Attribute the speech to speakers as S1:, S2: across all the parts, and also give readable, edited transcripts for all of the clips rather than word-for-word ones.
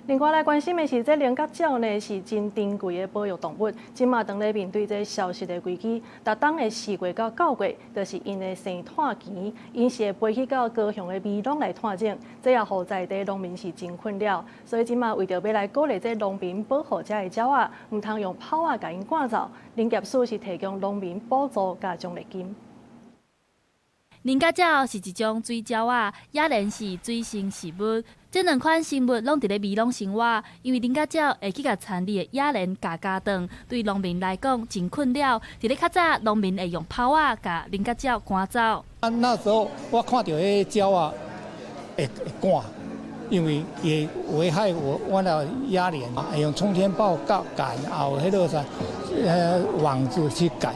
S1: 另外来关心的是，这菱角鸟呢是真珍贵的保育动物，今嘛当咧面对这消失的危机，逐当的4月到9月，就是因的生炭期，因是会飞去到高雄的美浓来探景，这也互在地农民是真困扰。所以今嘛为着要来鼓励这农民保护这的鸟仔，唔通用炮啊甲因赶走。林业署是提供农民补助加奖励金。
S2: 菱角鸟是一种水鸟仔，也然是水生食物。这两款生物拢伫咧美浓生活，因为菱角鸟会去甲田里的野人加断，对农民来讲真困扰。伫咧较早，农民会用炮啊甲菱角鸟赶走。
S3: 那时候我看到迄鸟啊，会赶，因为也危害我的野人，会用冲天炮赶，后迄个啥网子去赶。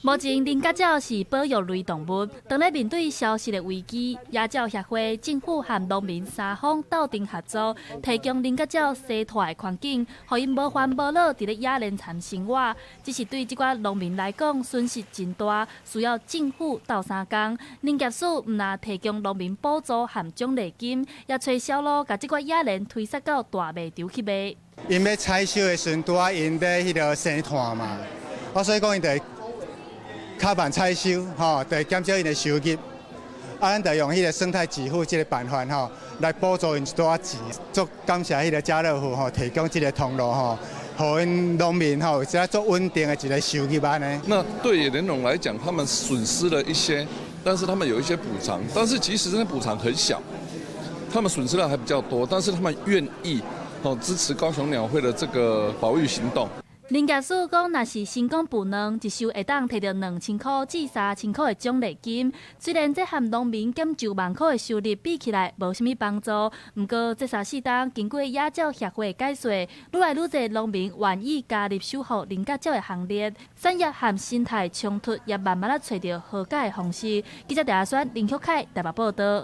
S2: 目前，菱角鸟是保育类动物，当咧面对消失的危机，野鸟协会、政府和农民三方斗阵合作，提供菱角鸟生态的环境，互因无烦无恼伫咧野人田生活。只是对这寡农民来讲，损失真大，需要政府斗相共。林业署唔但提供农民补助和奖励金，也找小路，甲这寡野人推塞到大卖场去卖。
S4: 因要采收的时阵，拄啊因要迄个生炭嘛，所以讲因得。卡板采收，得减少因的收入，咱得用迄个生态给付这个办法，来补助因一寡钱。足感谢迄个家乐福提供这个通路，互因农民有一个足稳定的一个收入安尼。
S5: 那对野人农来讲，他们损失了一些，但是他们有一些补偿，但是其实这些补偿很小，他们损失的还比较多，但是他们愿意支持高雄鸟会的这个保育行动。
S2: 林业署讲，若是成功捕卵，一收会当摕到2000块至3000块的奖励金。虽然这和农民减10万块的收入比起来无什么帮助，不过这3、4档经过野鸟协会的解说，愈来愈侪农民愿意加入守护菱角鸟的行列，产业和生态冲突也慢慢找到和解的方式。记者陈阿轩、林旭凯台北报道。